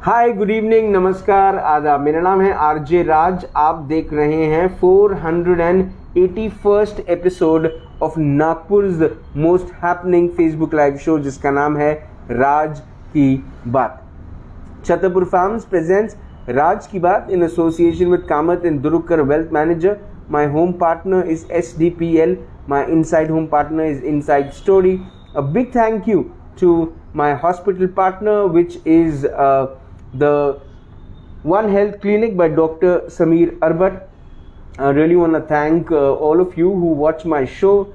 हाय, good evening, नमस्कार, आदाब। मेरा नाम है आरजे राज। आप देख रहे हैं 481st एपिसोड ऑफ नागपुर's most happening Facebook live show, जिसका नाम है राज की बात। छतरपुर फार्म्स प्रेजेंट्स राज की बात in association with Kamath and Durukar Wealth Manager. My home partner is SDPL. My inside home partner is Inside Story. A big thank you to my hospital partner, which is the One Health Clinic by Dr. Sameer Arbat. I really want to thank all of you who watch my show.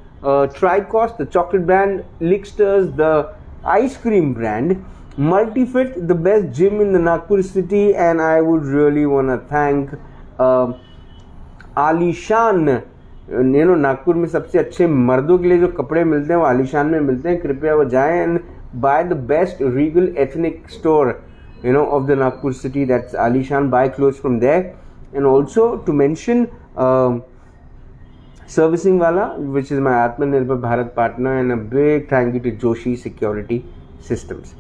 Tricos, the chocolate brand, Licksters, the ice cream brand, Multifit, the best gym in the Nagpur city, and I would really want to thank आलीशान। नागपुर में सबसे अच्छे मर्दों के लिए जो कपड़े मिलते हैं वो आलीशान में मिलते हैं। कृपया वो जाएं and by the best Regal ethnic store of the Nagpur city, that's Alishan. Buy clothes from there. And also to mention Servicing Wala, which is my Atmanirbhar Bharat partner, and a big thank you to Joshi Security Systems.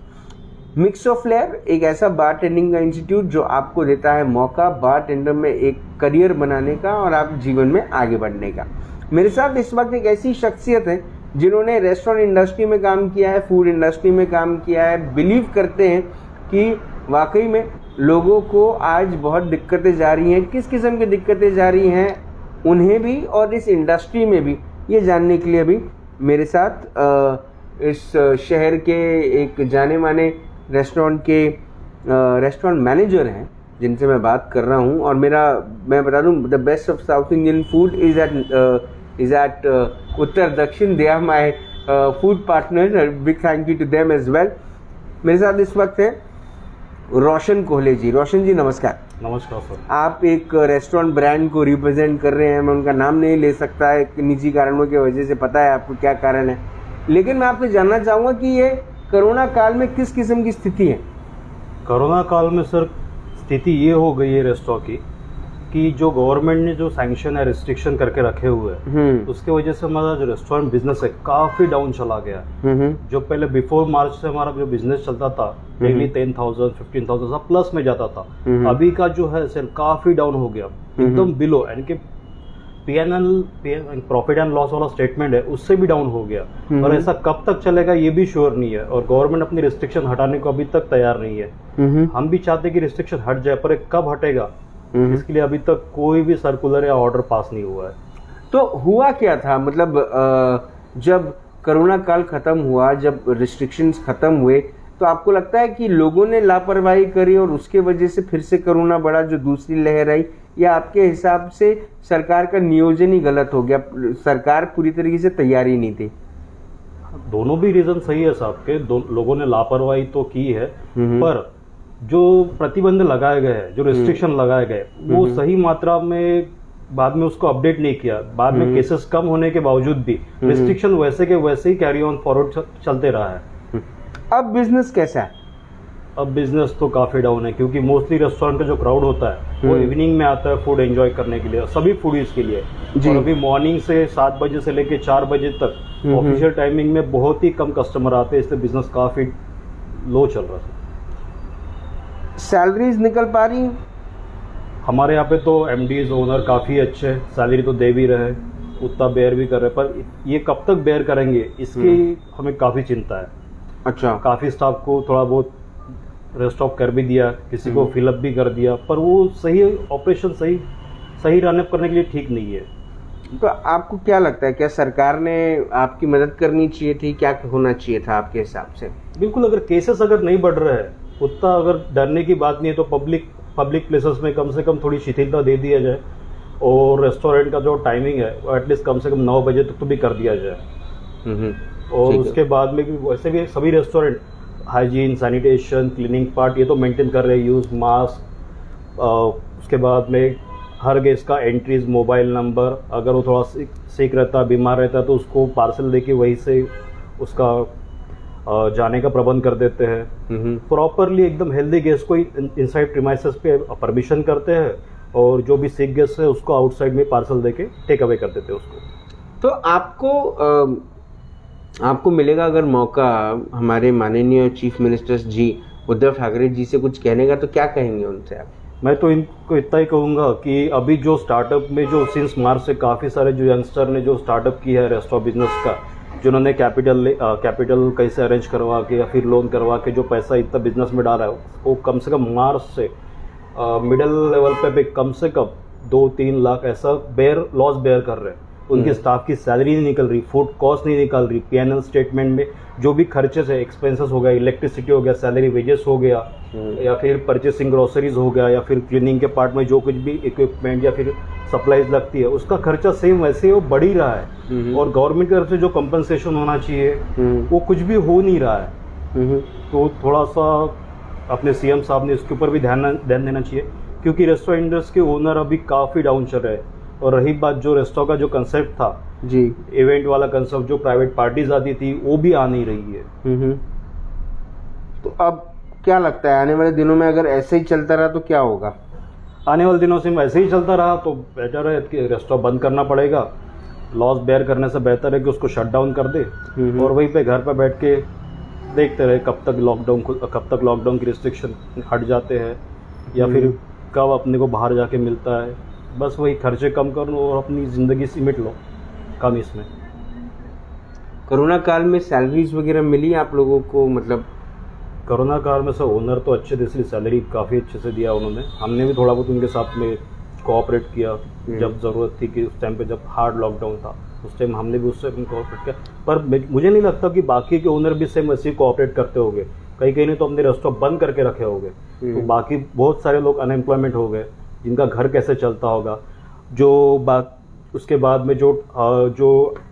Mix of flair एक ऐसा bartending का institute जो आपको देता है मौका bartender में एक करियर बनाने का और आप जीवन में आगे बढ़ने का। मेरे साथ इस वक्त एक ऐसी शख्सियत है जिन्होंने रेस्टोरेंट इंडस्ट्री में काम किया है, फूड इंडस्ट्री में काम किया है। बिलीव करते हैं कि वाकई में लोगों को आज बहुत दिक्कतें जा रही हैं। किस किस्म की दिक्कतें जा रही हैं उन्हें भी और इस इंडस्ट्री में भी, ये जानने के लिए भी मेरे साथ इस शहर के एक जाने माने रेस्टोरेंट मैनेजर हैं जिनसे मैं बात कर रहा हूं। और मैं बता दूं, the best of south Indian food is at Uttar Dakshin. They are my food partner, big thank you to them as well. मेरे साथ इस वक्त है रोशन कोहले जी। रोशन जी नमस्कार। नमस्कार सर। आप एक रेस्टोरेंट ब्रांड को रिप्रेजेंट कर रहे हैं। मैं उनका नाम नहीं ले सकता है निजी कारणों की वजह से, पता है आपको क्या कारण है, लेकिन मैं आपसे जानना चाहूँगा कि ये कोरोना काल में किस किस्म की स्थिति है? कोरोना काल में सर स्थिति ये हो गई है रेस्टोरेंट की कि जो गवर्नमेंट ने जो सैंक्शन है, रिस्ट्रिक्शन करके रखे हुए हैं, उसके वजह से हमारा जो रेस्टोरेंट बिजनेस है काफी डाउन चला गया। जो पहले बिफोर मार्च से हमारा जो बिजनेस चलता था डेली 10,000 15,000 सब प्लस में जाता था, अभी का जो है सेल काफी डाउन हो गया, एकदम बिलो, यानी कि प्रॉफिट एंड लॉस वाला स्टेटमेंट है उससे भी डाउन हो गया। और ऐसा कब तक चलेगा ये भी श्योर नहीं है, और गवर्नमेंट अपनी रिस्ट्रिक्शन हटाने को अभी तक तैयार नहीं है। हम भी चाहते कि रिस्ट्रिक्शन हट जाए, पर कब हटेगा इसके लिए अभी तक कोई भी सर्कुलर या ऑर्डर पास नहीं हुआ है। तो हुआ क्या था, मतलब जब कोरोना काल खत्म हुआ, जब रिस्ट्रिक्शंस खत्म हुए, तो आपको लगता है कि लोगों ने लापरवाही करी और उसके वजह से फिर से कोरोना बढ़ा, जो दूसरी लहर आई, या आपके हिसाब से सरकार का नियोजन ही गलत हो गया, सरकार पूरी तरीके से तैयारी नहीं थी? दोनों भी रीजन सही है साहब के। लोगों ने लापरवाही तो की है, पर जो प्रतिबंध लगाए गए हैं, जो रिस्ट्रिक्शन लगाए गए, वो सही मात्रा में बाद में उसको अपडेट नहीं किया। बाद में केसेस कम होने के बावजूद भी रिस्ट्रिक्शन वैसे के वैसे ही कैरी ऑन फॉरवर्ड चलते रहा है। अब बिजनेस कैसा है? अब बिजनेस तो काफी डाउन है, क्योंकि मोस्टली रेस्टोरेंट का जो क्राउड होता है वो इवनिंग में आता है फूड एंजॉय करने के लिए, सभी फूडीज के लिए। और अभी मॉर्निंग से 7 बजे से लेके 4 बजे तक ऑफिशियल टाइमिंग में बहुत ही कम कस्टमर आते हैं, इसलिए बिजनेस काफी लो चल रहा है। सैलरीज निकल पा रही? हमारे यहाँ पे तो एमडीज ओनर काफी अच्छे, सैलरी तो दे भी रहे, उतना बेयर भी कर रहे, पर ये कब तक बेयर करेंगे इसकी हमें काफी चिंता है। अच्छा। काफी स्टाफ को थोड़ा बहुत रेस्टॉप कर भी दिया, किसी को फिलअप भी कर दिया, पर वो सही ऑपरेशन सही रन अप करने के लिए ठीक नहीं है। तो आपको क्या लगता है, क्या सरकार ने आपकी मदद करनी चाहिए थी? क्या होना चाहिए था आपके हिसाब से? बिल्कुल, अगर केसेस अगर नहीं बढ़ रहे हैं, उतना अगर डरने की बात नहीं है, तो पब्लिक प्लेसेस में कम से कम थोड़ी शिथिलता दे दिया जाए, और रेस्टोरेंट का जो टाइमिंग है वो एटलीस्ट कम से कम 9 बजे तक तो भी कर दिया जाए। और उसके बाद में भी वैसे भी सभी restaurant hygiene, sanitation, cleaning part ये तो मेंटेन कर रहे हैं, यूज मास्क। उसके बाद में हर गेस्ट का एंट्रीज, मोबाइल नंबर, अगर वो थोड़ा सिक रहता, बीमार रहता, तो उसको पार्सल देके वहीं से उसका जाने का प्रबंध कर देते हैं। प्रॉपरली एकदम हेल्दी गेस्ट को इनसाइड प्रीमाइसेस पे परमिशन करते हैं, और जो भी सिक गेस्ट है उसको आउटसाइड में पार्सल देके टेक अवे कर देते हैं उसको। तो आपको मिलेगा अगर मौका, हमारे माननीय चीफ मिनिस्टर्स जी उद्धव ठाकरे जी से कुछ कहने का, तो क्या कहेंगे उनसे आप? मैं तो इनको इतना ही कहूँगा कि अभी जो स्टार्टअप में जो सिंस मार्च से काफ़ी सारे जो यंगस्टर ने जो स्टार्टअप किया है रेस्टोरेंट बिजनेस का, जिन्होंने कैपिटल कैसे अरेंज करवा के या फिर लोन करवा के जो पैसा इतना बिजनेस में डाला है, वो कम से कम मार्च से मिडिल लेवल पे भी कम से कम 2-3 लाख ऐसा लॉस बेयर कर रहे हैं। उनके स्टाफ की सैलरी नहीं निकल रही, फूड कॉस्ट नहीं निकल रही, P&L स्टेटमेंट में जो भी खर्चे है, एक्सपेंसेस हो गया, इलेक्ट्रिसिटी हो गया, सैलरी वेजेस हो गया, या फिर परचेसिंग ग्रोसरीज हो गया, या फिर क्लीनिंग के पार्ट में जो कुछ भी इक्विपमेंट या फिर सप्लाईज लगती है, उसका खर्चा सेम वैसे वो बढ़ ही रहा है। और गवर्नमेंट की तरफ से जो कंपनसेशन होना चाहिए वो कुछ भी हो नहीं रहा है। तो थोड़ा सा अपने CM साहब ने इसके ऊपर भी ध्यान देना चाहिए, क्योंकि रेस्टोरेंट इंडस्ट्री के ओनर अभी काफ़ी डाउन चल रहे हैं। और रही बात जो रेस्टोरेंट का जो कंसेप्ट था जी, इवेंट वाला कंसेप्ट, जो प्राइवेट पार्टीज आती थी, वो भी आ नहीं रही है। तो अब क्या लगता है आने वाले दिनों में अगर ऐसे ही चलता रहा तो क्या होगा? आने वाले दिनों से ऐसे ही चलता रहा तो बेटर है कि रेस्टोरेंट बंद करना पड़ेगा। लॉस बेयर करने से बेहतर है कि उसको शट डाउन कर दे और वहीं पे घर पे बैठ के देखते रहे कब तक लॉकडाउन की रिस्ट्रिक्शन हट जाते हैं, या फिर कब अपने को बाहर जाके मिलता है। बस वही खर्चे कम कर लो और अपनी ज़िंदगी सिमट लो कम इसमें। कोरोना काल में सैलरीज वगैरह मिली आप लोगों को? मतलब कोरोना काल में सर ओनर तो अच्छे थे, इसलिए सैलरी काफ़ी अच्छे से दिया उन्होंने। हमने भी थोड़ा बहुत उनके साथ में कोऑपरेट किया जब ज़रूरत थी, कि उस टाइम पे जब हार्ड लॉकडाउन था उस टाइम हमने भी उससे कोऑपरेट किया। पर मुझे नहीं लगता कि बाकी के ओनर भी सेम वैसे ही कोऑपरेट करते होंगे। कहीं ने तो अपने रेस्टोरेंट बंद करके रखे होंगे, तो बाकी बहुत सारे लोग अनएम्प्लॉयमेंट हो गए, जिनका घर कैसे चलता होगा। उसके बाद में जो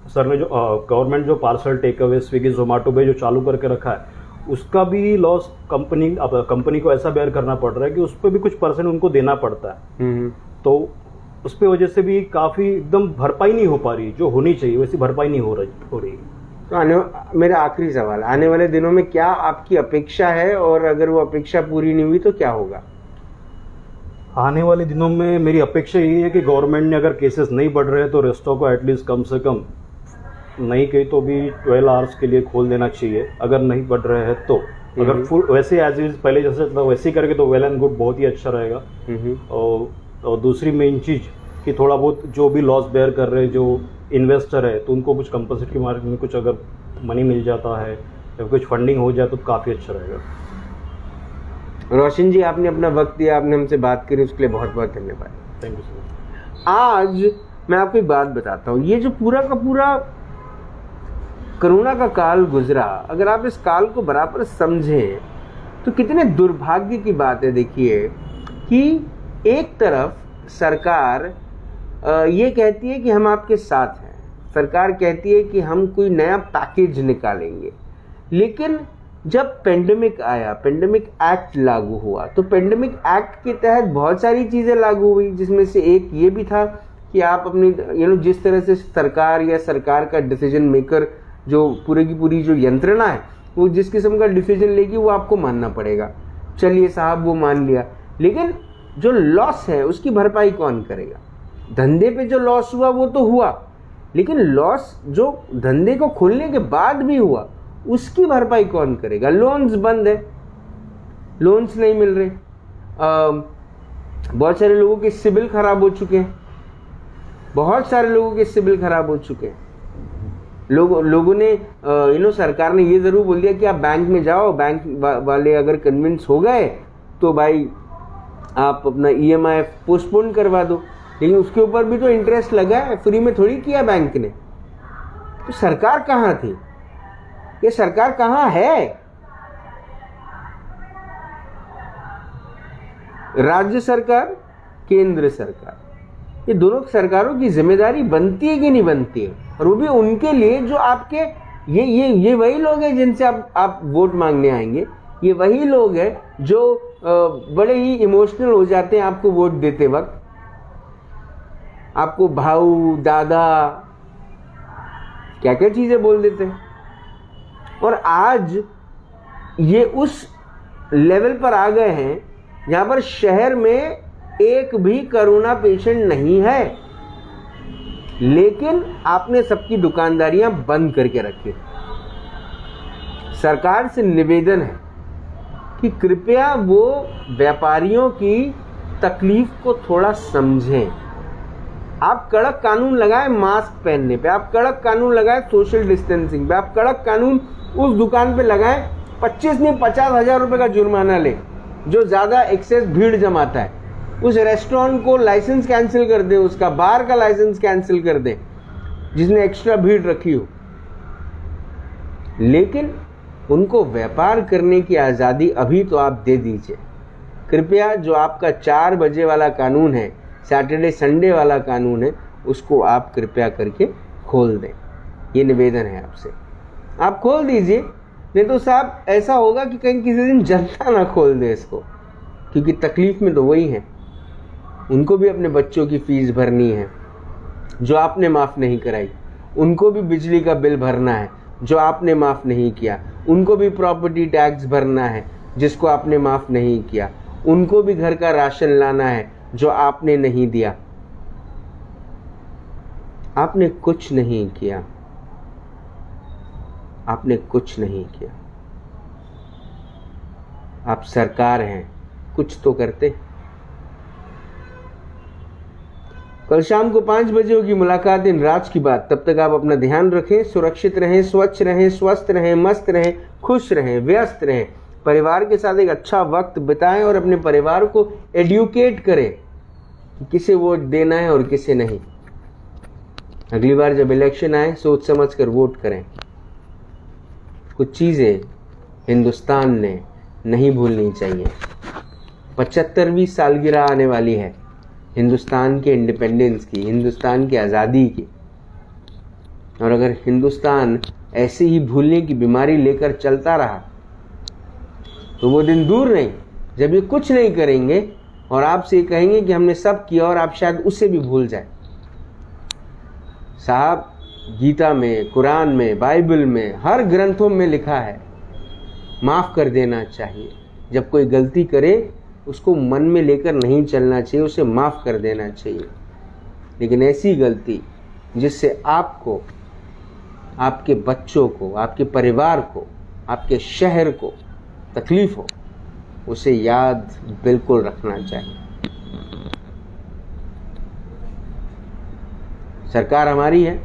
सर ने जो गवर्नमेंट जो parcel take away Swiggy Zomato पे जो चालू करके रखा है, उसका भी लॉस कंपनी को ऐसा बेयर करना पड़ रहा है कि उस पर भी कुछ % उनको देना पड़ता है। तो उस पे वजह से भी काफ़ी एकदम भरपाई नहीं हो पा रही, जो होनी चाहिए वैसी भरपाई नहीं हो रही। तो मेरा आखिरी सवाल, आने वाले दिनों में क्या आपकी अपेक्षा है, और अगर वो अपेक्षा पूरी नहीं हुई तो क्या होगा? आने वाले दिनों में मेरी अपेक्षा यही है कि गवर्नमेंट ने अगर केसेस नहीं बढ़ रहे हैं तो रेस्टोरेंट को एटलीस्ट कम से कम नहीं कही तो भी 12 आवर्स के लिए खोल देना चाहिए। अगर नहीं बढ़ रहे हैं तो अगर फुल वैसे एज इज पहले जैसे वैसे ही करके तो वेल एंड गुड, बहुत ही अच्छा रहेगा। और दूसरी मेन चीज़ कि थोड़ा बहुत जो भी लॉस बेयर कर रहे हैं जो इन्वेस्टर है, तो उनको कुछ कंपल्सरी मार्केट में कुछ अगर मनी मिल जाता है या कुछ फंडिंग हो जाए तो काफ़ी अच्छा रहेगा। रोशन जी, आपने अपना वक्त दिया, आपने हमसे बात करी, उसके लिए बहुत बहुत धन्यवाद। Thank you sir. आज मैं आपको एक बात बताता हूँ, ये जो पूरा का पूरा कोरोना का काल गुजरा, अगर आप इस काल को बराबर समझें तो कितने दुर्भाग्य की बात है। देखिए कि एक तरफ सरकार ये कहती है कि हम आपके साथ हैं, सरकार कहती है कि हम कोई नया पैकेज निकालेंगे, लेकिन जब पेंडेमिक आया, पेंडेमिक एक्ट लागू हुआ, तो पेंडेमिक एक्ट के तहत बहुत सारी चीज़ें लागू हुई, जिसमें से एक ये भी था कि आप अपनी जिस तरह से सरकार या सरकार का डिसीजन मेकर जो पूरी की पूरी जो यंत्रणा है, वो जिस किस्म का डिसीजन लेगी वो आपको मानना पड़ेगा। चलिए साहब, वो मान लिया, लेकिन जो लॉस है उसकी भरपाई कौन करेगा? धंधे पे जो लॉस हुआ वो तो हुआ, लेकिन लॉस जो धंधे को खोलने के बाद भी हुआ उसकी भरपाई कौन करेगा? लोन्स बंद है, लोन्स नहीं मिल रहे, बहुत सारे लोगों के सिबिल खराब हो चुके हैं, बहुत सारे लोगों के सिबिल खराब हो चुके हैं। लोगों ने सरकार ने ये ज़रूर बोल दिया कि आप बैंक में जाओ, बैंक वाले अगर कन्विंस हो गए तो भाई आप अपना EMI पोस्टपोन करवा दो, लेकिन उसके ऊपर भी तो इंटरेस्ट लगा है, फ्री में थोड़ी किया बैंक ने। तो सरकार कहाँ थी? ये सरकार कहाँ है? राज्य सरकार, केंद्र सरकार, ये दोनों सरकारों की जिम्मेदारी बनती है कि नहीं बनती है? और वो भी उनके लिए जो आपके ये वही लोग हैं जिनसे आप वोट मांगने आएंगे, ये वही लोग हैं जो बड़े ही इमोशनल हो जाते हैं आपको वोट देते वक्त, आपको भाऊ दादा क्या क्या चीजें बोल देते हैं। और आज ये उस लेवल पर आ गए हैं जहां पर शहर में एक भी कोरोना पेशेंट नहीं है, लेकिन आपने सबकी दुकानदारियां बंद करके रखी। सरकार से निवेदन है कि कृपया वो व्यापारियों की तकलीफ को थोड़ा समझें। आप कड़क कानून लगाएं मास्क पहनने पे, आप कड़क कानून लगाएं सोशल डिस्टेंसिंग पे, आप कड़क कानून उस दुकान पे लगाएं 25 नहीं 50,000 रुपए का जुर्माना ले जो ज़्यादा एक्सेस भीड़ जमाता है। उस रेस्टोरेंट को लाइसेंस कैंसिल कर दें, उसका बार का लाइसेंस कैंसिल कर दें जिसने एक्स्ट्रा भीड़ रखी हो, लेकिन उनको व्यापार करने की आज़ादी अभी तो आप दे दीजिए। कृपया जो आपका 4 बजे वाला कानून है, सैटरडे संडे वाला कानून है, उसको आप कृपया करके खोल दें। ये निवेदन है आपसे, आप खोल दीजिए। नहीं तो साहब ऐसा होगा कि कहीं किसी दिन जनता ना खोल दे इसको, क्योंकि तकलीफ में तो वही है, उनको भी अपने बच्चों की फीस भरनी है जो आपने माफ़ नहीं कराई, उनको भी बिजली का बिल भरना है जो आपने माफ़ नहीं किया, उनको भी प्रॉपर्टी टैक्स भरना है जिसको आपने माफ़ नहीं किया, उनको भी घर का राशन लाना है जो आपने नहीं दिया। आपने कुछ नहीं किया, आपने कुछ नहीं किया। आप सरकार हैं, कुछ तो करते। कल शाम को 5 बजे होगी मुलाकात इन राज की बात। तब तक आप अपना ध्यान रखें, सुरक्षित रहें, स्वच्छ रहें, स्वस्थ रहें, मस्त रहें, खुश रहें, व्यस्त रहें, परिवार के साथ एक अच्छा वक्त बिताएं और अपने परिवार को एडुकेट करें कि किसे वोट देना है और किसे नहीं। अगली बार जब इलेक्शन आए सोच समझ कर वोट करें। कुछ चीज़ें हिंदुस्तान ने नहीं भूलनी चाहिए। 75वीं सालगिरह आने वाली है हिंदुस्तान के इंडिपेंडेंस की, हिंदुस्तान की आज़ादी की, और अगर हिंदुस्तान ऐसे ही भूलने की बीमारी लेकर चलता रहा तो वो दिन दूर नहीं जब ये कुछ नहीं करेंगे और आपसे कहेंगे कि हमने सब किया, और आप शायद उससे भी भूल जाए। साहब, गीता में, कुरान में, बाइबल में, हर ग्रंथों में लिखा है माफ़ कर देना चाहिए। जब कोई गलती करे उसको मन में लेकर नहीं चलना चाहिए, उसे माफ़ कर देना चाहिए। लेकिन ऐसी गलती जिससे आपको, आपके बच्चों को, आपके परिवार को, आपके शहर को तकलीफ हो, उसे याद बिल्कुल रखना चाहिए। सरकार हमारी है,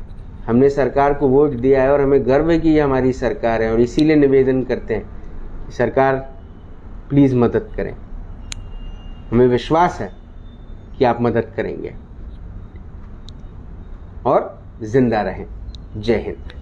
हमने सरकार को वोट दिया है और हमें गर्व है कि ये हमारी सरकार है, और इसीलिए निवेदन करते हैं कि सरकार प्लीज़ मदद करें। हमें विश्वास है कि आप मदद करेंगे। और जिंदा रहें। जय हिंद।